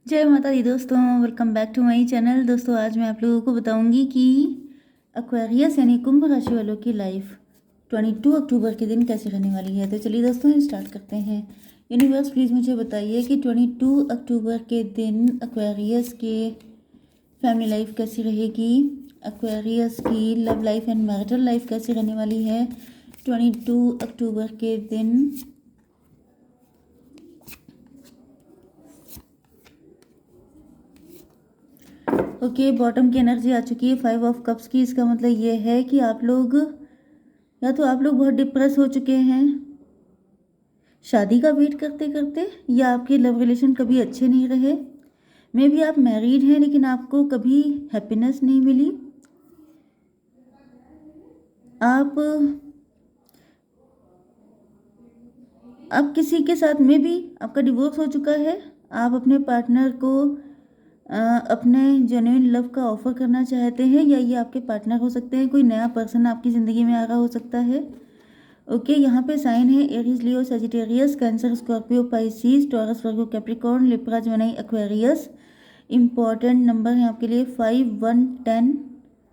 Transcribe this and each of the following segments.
जय माता दी दोस्तों, welcome back to my channel. दोस्तों आज मैं आप लोगों को बताऊंगी कि एक्वेरियस यानी कुंभ राशि वालों की लाइफ 22 अक्टूबर के दिन कैसी रहने वाली है। तो चलिए दोस्तों स्टार्ट करते हैं। यूनिवर्स प्लीज़ मुझे बताइए कि 22 अक्टूबर के दिन एक्वेरियस के फैमिली लाइफ कैसी रहेगी, एक्वेरियस की love life and marital life कैसी रहने वाली है 22 अक्टूबर के दिन। ओके, बॉटम की एनर्जी आ चुकी है 5 ऑफ कप्स की। इसका मतलब ये है कि आप लोग या तो आप लोग बहुत डिप्रेस हो चुके हैं शादी का वेट करते करते, या आपके लव रिलेशन कभी अच्छे नहीं रहे। मे बी आप मैरिड हैं लेकिन आपको कभी हैप्पीनेस नहीं मिली। आप किसी के साथ में भी आपका डिवोर्स हो चुका है। आप अपने पार्टनर को अपने जेन्युइन लव का ऑफर करना चाहते हैं, या ये आपके पार्टनर हो सकते हैं। कोई नया पर्सन आपकी ज़िंदगी में आ रहा हो सकता है। ओके, यहाँ पे साइन है Aries, Leo, Sagittarius, Cancer, Scorpio, Pisces, Taurus, Virgo, Capricorn, Libra, Gemini, Aquarius. Important number है आपके लिए 5, 1, 10,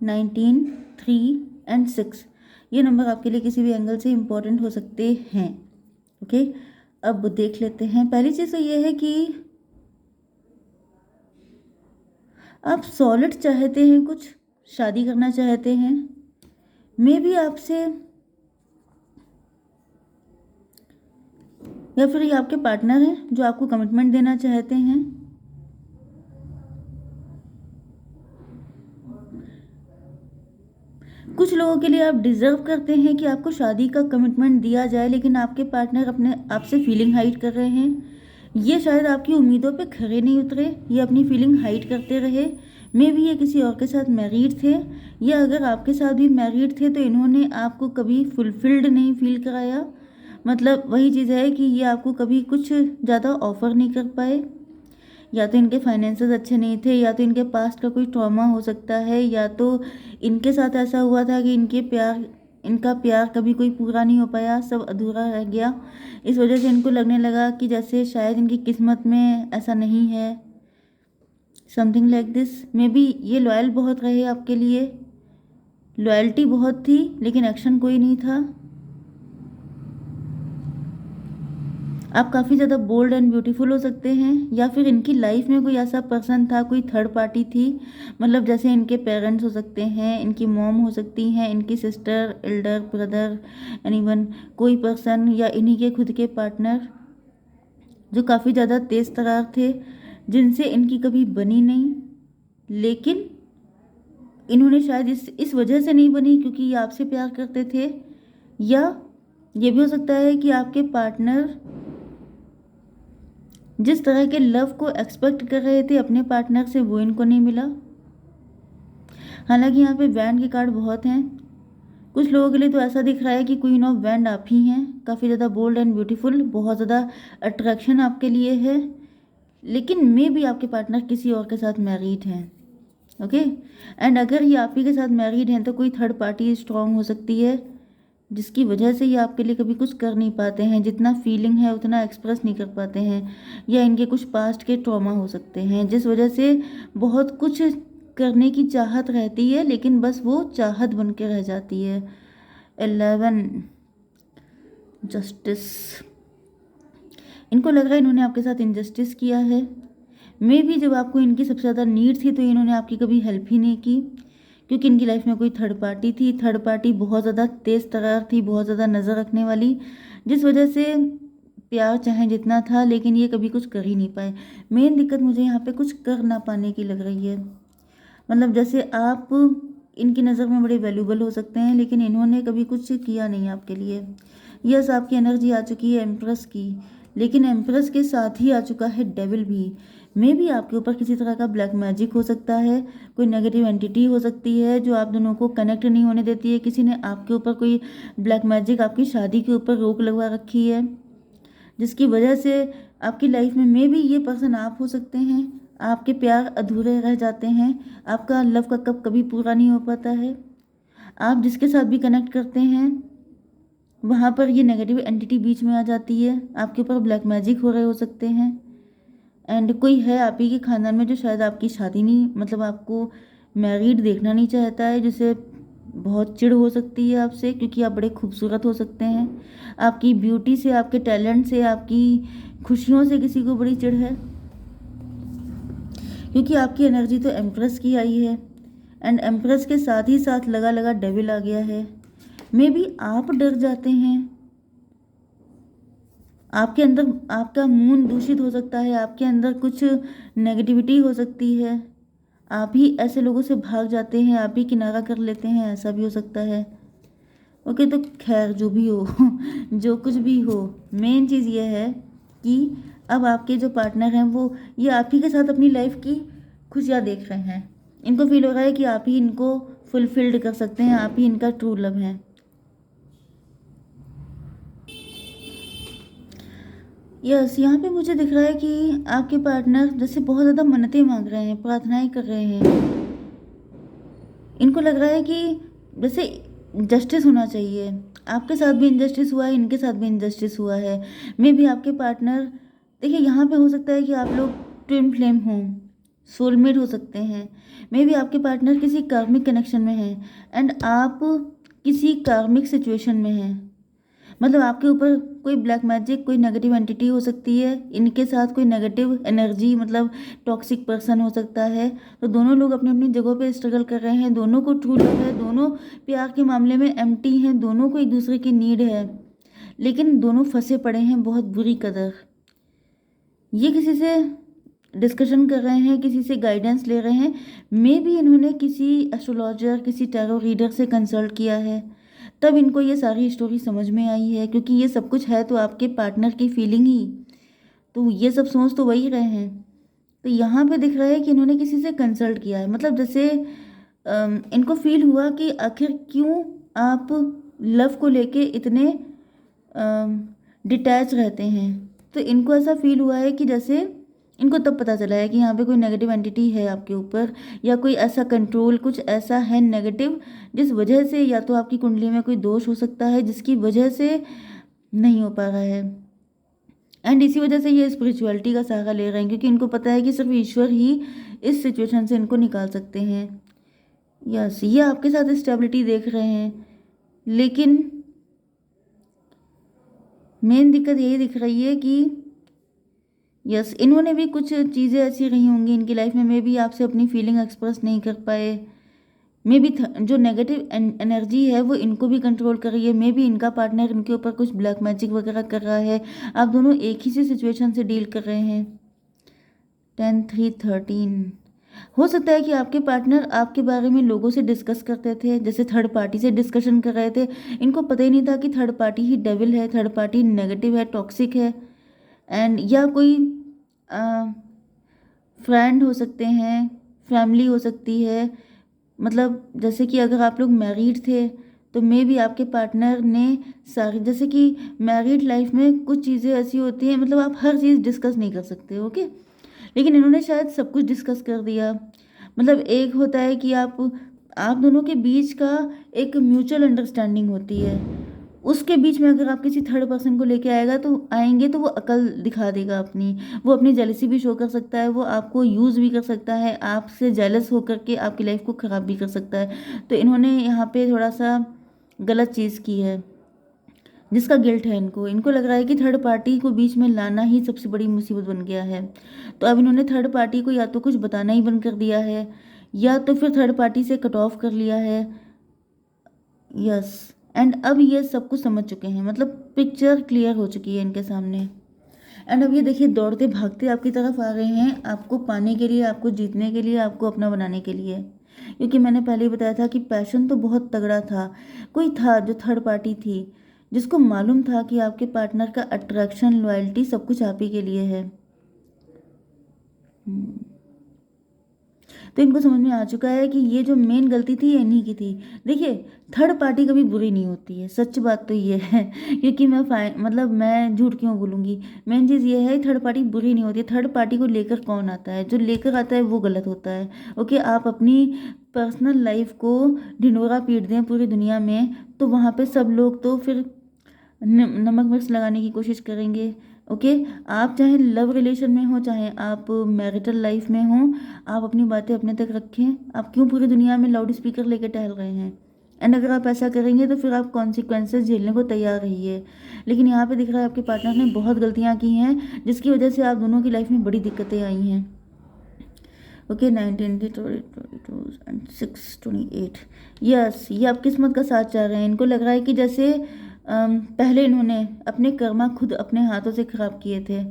19, 3 एंड 6। ये नंबर आपके लिए किसी भी एंगल से इम्पॉर्टेंट हो सकते हैं। ओके, अब देख लेते हैं। पहली चीज़ तो ये है कि आप सॉलिड चाहते हैं, कुछ शादी करना चाहते हैं। मे भी आपसे, या फिर ये आपके पार्टनर हैं जो आपको कमिटमेंट देना चाहते हैं। कुछ लोगों के लिए आप डिजर्व करते हैं कि आपको शादी का कमिटमेंट दिया जाए, लेकिन आपके पार्टनर अपने आपसे फीलिंग हाइड कर रहे हैं। ये शायद आपकी उम्मीदों पे खरे नहीं उतरे, ये अपनी फीलिंग हाइड करते रहे। मे भी ये किसी और के साथ मैरिड थे, या अगर आपके साथ भी मैरिड थे तो इन्होंने आपको कभी फुलफिल्ड नहीं फील कराया। मतलब वही चीज़ है कि ये आपको कभी कुछ ज़्यादा ऑफर नहीं कर पाए। या तो इनके फाइनेंसेस अच्छे नहीं थे, या तो इनके पास्ट का कोई ट्रॉमा हो सकता है, या तो इनके साथ ऐसा हुआ था कि इनका प्यार कभी कोई पूरा नहीं हो पाया, सब अधूरा रह गया। इस वजह से इनको लगने लगा कि जैसे शायद इनकी किस्मत में ऐसा नहीं है, something like this. May be ये लॉयल बहुत रहे आपके लिए, लॉयल्टी बहुत थी लेकिन एक्शन कोई नहीं था। आप काफ़ी ज़्यादा बोल्ड एंड ब्यूटीफुल हो सकते हैं, या फिर इनकी लाइफ में कोई ऐसा पर्सन था, कोई थर्ड पार्टी थी। मतलब जैसे इनके पेरेंट्स हो सकते हैं, इनकी मॉम हो सकती हैं, इनकी सिस्टर, एल्डर ब्रदर, एनीवन, कोई पर्सन, या इन्हीं के खुद के पार्टनर जो काफ़ी ज़्यादा तेज़ तर्रार थे, जिनसे इनकी कभी बनी नहीं। लेकिन इन्होंने शायद इस वजह से नहीं बनी क्योंकि ये आपसे प्यार करते थे, या ये भी हो सकता है कि आपके पार्टनर जिस तरह के लव को एक्सपेक्ट कर रहे थे अपने पार्टनर से, वो इनको नहीं मिला। हालांकि यहाँ पे वैंड के कार्ड बहुत हैं। कुछ लोगों के लिए तो ऐसा दिख रहा है कि क्वीन ऑफ वैंड आप ही हैं, काफ़ी ज़्यादा बोल्ड एंड ब्यूटीफुल, बहुत ज़्यादा अट्रैक्शन आपके लिए है। लेकिन मे भी आपके पार्टनर किसी और के साथ मैरिड हैं। ओके, एंड अगर ये आप ही के साथ मैरिड हैं तो कोई थर्ड पार्टी स्ट्रांग हो सकती है, जिसकी वजह से ये आपके लिए कभी कुछ कर नहीं पाते हैं, जितना फीलिंग है उतना एक्सप्रेस नहीं कर पाते हैं। या इनके कुछ पास्ट के ट्रॉमा हो सकते हैं, जिस वजह से बहुत कुछ करने की चाहत रहती है लेकिन बस वो चाहत बन के रह जाती है। 11 जस्टिस, इनको लग रहा है इन्होंने आपके साथ इनजस्टिस किया है। मे भी जब आपको इनकी सबसे ज़्यादा नीड थी तो इन्होंने आपकी कभी हेल्प ही नहीं की, क्योंकि इनकी लाइफ में कोई थर्ड पार्टी थी। थर्ड पार्टी बहुत ज़्यादा तेज़ तर्रार थी, बहुत ज़्यादा नज़र रखने वाली, जिस वजह से प्यार चाहे जितना था लेकिन ये कभी कुछ कर ही नहीं पाए। मेन दिक्कत मुझे यहाँ पे कुछ कर ना पाने की लग रही है। मतलब जैसे आप इनकी नज़र में बड़े वैल्यूबल हो सकते हैं लेकिन इन्होंने कभी कुछ किया नहीं आपके लिए। यस, आपकी एनर्जी आ चुकी है एम्प्रेस की, लेकिन एम्प्रेस के साथ ही आ चुका है डेविल भी। मे भी आपके ऊपर किसी तरह का ब्लैक मैजिक हो सकता है, कोई नेगेटिव एंटिटी हो सकती है जो आप दोनों को कनेक्ट नहीं होने देती है। किसी ने आपके ऊपर कोई ब्लैक मैजिक, आपकी शादी के ऊपर रोक लगवा रखी है, जिसकी वजह से आपकी लाइफ में मे भी ये पर्सन आप हो सकते हैं। आपके प्यार अधूरे रह जाते हैं, आपका लव का कप कभी पूरा नहीं हो पाता है। आप जिसके साथ भी कनेक्ट करते हैं वहाँ पर ये नेगेटिव एंटिटी बीच में आ जाती है, आपके ऊपर ब्लैक मैजिक हो रहे हो सकते हैं। एंड कोई है आप ही के खानदान में जो शायद आपकी शादी नहीं, मतलब आपको मैरिड देखना नहीं चाहता है, जिसे बहुत चिढ़ हो सकती है आपसे, क्योंकि आप बड़े खूबसूरत हो सकते हैं। आपकी ब्यूटी से, आपके टैलेंट से, आपकी खुशियों से किसी को बड़ी चिढ़ है, क्योंकि आपकी एनर्जी तो एम्प्रेस की आई है, एंड एम्प्रेस के साथ ही साथ लगा लगा डेविल आ गया है। मे बी आप डर जाते हैं, आपके अंदर आपका मूड दूषित हो सकता है, आपके अंदर कुछ नेगेटिविटी हो सकती है, आप ही ऐसे लोगों से भाग जाते हैं, आप ही किनारा कर लेते हैं, ऐसा भी हो सकता है। ओके, तो खैर जो भी हो जो कुछ भी हो, मेन चीज़ ये है कि अब आपके जो पार्टनर हैं वो ये आप ही के साथ अपनी लाइफ की खुशियाँ देख रहे हैं। इनको फील हो रहा है कि आप ही इनको फुलफिल्ड कर सकते हैं, आप ही इनका ट्रू लव है। यस, यहाँ पे मुझे दिख रहा है कि आपके पार्टनर जैसे बहुत ज़्यादा मन्नतें मांग रहे हैं, प्रार्थनाएं कर रहे हैं। इनको लग रहा है कि जैसे जस्टिस होना चाहिए, आपके साथ भी इनजस्टिस हुआ है, इनके साथ भी इनजस्टिस हुआ है। मे भी आपके पार्टनर, देखिए यहाँ पे हो सकता है कि आप लोग ट्विन फ्लेम हों, सोलमेट हो सकते हैं। मे भी आपके पार्टनर किसी कार्मिक कनेक्शन में हैं, एंड आप किसी कार्मिक सिचुएशन में हैं। मतलब आपके ऊपर कोई ब्लैक मैजिक, कोई नेगेटिव एंटिटी हो सकती है, इनके साथ कोई नेगेटिव एनर्जी, मतलब टॉक्सिक पर्सन हो सकता है। तो दोनों लोग अपनी अपनी जगहों पे स्ट्रगल कर रहे हैं, दोनों को ट्रू लव है, दोनों प्यार के मामले में एम्प्टी हैं, दोनों को एक दूसरे की नीड है, लेकिन दोनों फंसे पड़े हैं बहुत बुरी कदर। ये किसी से डिस्कशन कर रहे हैं, किसी से गाइडेंस ले रहे हैं। मे भी इन्होंने किसी एस्ट्रोलॉजर, किसी टैरो रीडर से कंसल्ट किया है, तब इनको ये सारी स्टोरी समझ में आई है, क्योंकि ये सब कुछ है तो आपके पार्टनर की फीलिंग ही, तो ये सब सोच तो वही रहे हैं। तो यहाँ पे दिख रहा है कि इन्होंने किसी से कंसल्ट किया है, मतलब जैसे इनको फील हुआ कि आखिर क्यों आप लव को लेके इतने डिटैच रहते हैं। तो इनको ऐसा फील हुआ है कि जैसे इनको तब पता चला है कि यहाँ पे कोई नेगेटिव एंटिटी है आपके ऊपर, या कोई ऐसा कंट्रोल, कुछ ऐसा है नेगेटिव, जिस वजह से या तो आपकी कुंडली में कोई दोष हो सकता है जिसकी वजह से नहीं हो पा रहा है। एंड इसी वजह से ये स्पिरिचुअलिटी का सहारा ले रहे हैं, क्योंकि इनको पता है कि सिर्फ ईश्वर ही इस सिचुएशन से इनको निकाल सकते हैं। यस, ये आपके साथ स्टेबिलिटी देख रहे हैं, लेकिन मेन दिक्कत यही दिख रही है कि यस, इन्होंने भी कुछ चीज़ें ऐसी रही होंगी इनकी लाइफ में, मे भी आपसे अपनी फीलिंग एक्सप्रेस नहीं कर पाए। मे बी जो नेगेटिव एनर्जी है वो इनको भी कंट्रोल कर रही है। मे बी इनका पार्टनर इनके ऊपर कुछ ब्लैक मैजिक वगैरह कर रहा है। आप दोनों एक ही सी सिचुएशन से डील कर रहे हैं। 10-3-13 हो सकता है कि आपके पार्टनर आपके बारे में लोगों से डिस्कस करते थे, जैसे थर्ड पार्टी से डिस्कशन कर रहे थे। इनको पता ही नहीं था कि थर्ड पार्टी ही डेविल है, थर्ड पार्टी नेगेटिव है, टॉक्सिक है। एंड या कोई फ्रेंड हो सकते हैं, फैमिली हो सकती है। मतलब जैसे कि अगर आप लोग मैरिड थे तो मे भी आपके पार्टनर ने सारी, जैसे कि मैरिड लाइफ में कुछ चीज़ें ऐसी होती हैं, मतलब आप हर चीज़ डिस्कस नहीं कर सकते, ओके, लेकिन इन्होंने शायद सब कुछ डिस्कस कर दिया। मतलब एक होता है कि आप दोनों के बीच का एक म्यूचुअल अंडरस्टैंडिंग होती है, उसके बीच में अगर आप किसी थर्ड पर्सन को लेके आएंगे तो वो अकल दिखा देगा अपनी, वो अपनी जेलसी भी शो कर सकता है, वो आपको यूज़ भी कर सकता है, आपसे जेलस होकर के आपकी लाइफ को ख़राब भी कर सकता है। तो इन्होंने यहाँ पे थोड़ा सा गलत चीज़ की है, जिसका गिल्ट है इनको। इनको लग रहा है कि थर्ड पार्टी को बीच में लाना ही सबसे बड़ी मुसीबत बन गया है। तो अब इन्होंने थर्ड पार्टी को या तो कुछ बताना ही बंद कर दिया है, या तो फिर थर्ड पार्टी से कट ऑफ कर लिया है। यस, एंड अब ये सब कुछ समझ चुके हैं, मतलब पिक्चर क्लियर हो चुकी है इनके सामने। एंड अब ये देखिए दौड़ते भागते आपकी तरफ आ रहे हैं, आपको पाने के लिए, आपको जीतने के लिए, आपको अपना बनाने के लिए। क्योंकि मैंने पहले ही बताया था कि पैशन तो बहुत तगड़ा था। कोई था जो थर्ड पार्टी थी, जिसको मालूम था कि आपके पार्टनर का अट्रैक्शन, लॉयल्टी सब कुछ आप ही के लिए है। तो इनको समझ में आ चुका है कि ये जो मेन गलती थी ये इन्हीं की थी। देखिए थर्ड पार्टी कभी बुरी नहीं होती है, सच बात तो ये है क्योंकि मतलब मैं झूठ क्यों बोलूँगी। मेन चीज़ ये है थर्ड पार्टी बुरी नहीं होती है। थर्ड पार्टी को लेकर कौन आता है, जो लेकर आता है वो गलत होता है। ओके, आप अपनी पर्सनल लाइफ को ढिंढोरा पीट दें पूरी दुनिया में, तो वहाँ पे सब लोग तो फिर नमक मिर्च लगाने की कोशिश करेंगे। ओके। आप चाहे लव रिलेशन में हो, चाहे आप मैरिटल लाइफ में हो, आप अपनी बातें अपने तक रखें। आप क्यों पूरी दुनिया में लाउड स्पीकर लेकर टहल रहे हैं? एंड अगर आप ऐसा करेंगे तो फिर आप कॉन्सिक्वेंसेस झेलने को तैयार रहिए। लेकिन यहाँ पे दिख रहा है आपके पार्टनर ने बहुत गलतियाँ की हैं, जिसकी वजह से आप दोनों की लाइफ में बड़ी दिक्कतें आई हैं। Okay, 19, 22 and 6, 28। यस, ये आप किस्मत का साथ चाह रहे हैं। इनको लग रहा है कि जैसे पहले इन्होंने अपने कर्मा खुद अपने हाथों से ख़राब किए थे,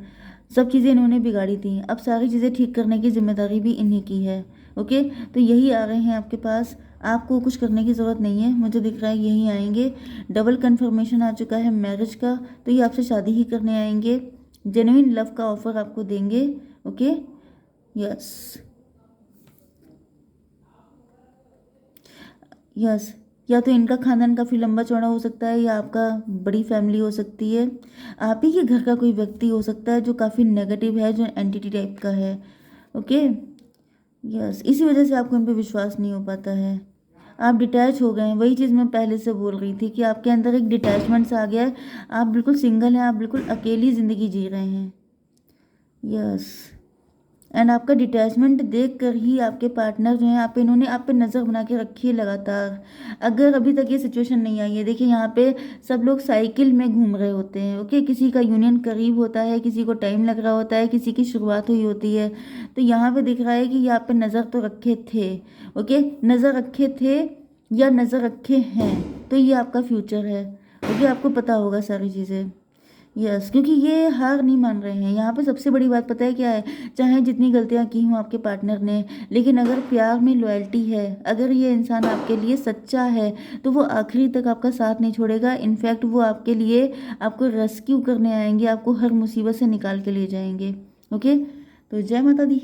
सब चीज़ें इन्होंने बिगाड़ी थी, अब सारी चीज़ें ठीक करने की जिम्मेदारी भी इन्हीं की है। ओके, तो यही आ रहे हैं आपके पास। आपको कुछ करने की ज़रूरत नहीं है, मुझे दिख रहा है यही आएंगे। डबल कन्फर्मेशन आ चुका है मैरिज का, तो ये आपसे शादी ही करने आएंगे। जेन्युइन लव का ऑफर आपको देंगे। Okay, yes yes. या तो इनका खानदान काफ़ी लंबा चौड़ा हो सकता है, या आपका बड़ी फैमिली हो सकती है। आप ही के घर का कोई व्यक्ति हो सकता है जो काफ़ी नेगेटिव है, जो एंटिटी टाइप का है। ओके, यस, इसी वजह से आपको इन पे विश्वास नहीं हो पाता है। आप डिटैच हो गए हैं, वही चीज़ मैं पहले से बोल रही थी कि आपके अंदर एक डिटैचमेंट सा आ गया है। आप बिल्कुल सिंगल हैं, आप बिल्कुल अकेली ज़िंदगी जी रहे हैं। यस, एंड आपका डिटैचमेंट देख कर ही आपके पार्टनर जो हैं, इन्होंने आप पे नज़र बना के रखी है लगातार। अगर अभी तक ये सिचुएशन नहीं आई है, देखिए यहाँ पे सब लोग साइकिल में घूम रहे होते हैं। ओके, किसी का यूनियन करीब होता है, किसी को टाइम लग रहा होता है, किसी की शुरुआत हुई होती है। तो यहाँ पे दिख रहा है कि ये आप पे नज़र तो रखे थे। ओके, नज़र रखे थे या नज़र रखे हैं, तो ये आपका फ्यूचर है। ओके, आपको पता होगा सारी चीज़ें। यस, क्योंकि ये हार नहीं मान रहे हैं। यहाँ पे सबसे बड़ी बात पता है क्या है? चाहे जितनी गलतियाँ की हों आपके पार्टनर ने, लेकिन अगर प्यार में लॉयल्टी है, अगर ये इंसान आपके लिए सच्चा है, तो वो आखिरी तक आपका साथ नहीं छोड़ेगा। इनफैक्ट वो आपके लिए आपको रेस्क्यू करने आएंगे, आपको हर मुसीबत से निकाल के ले जाएंगे। ओके, तो जय माता दी।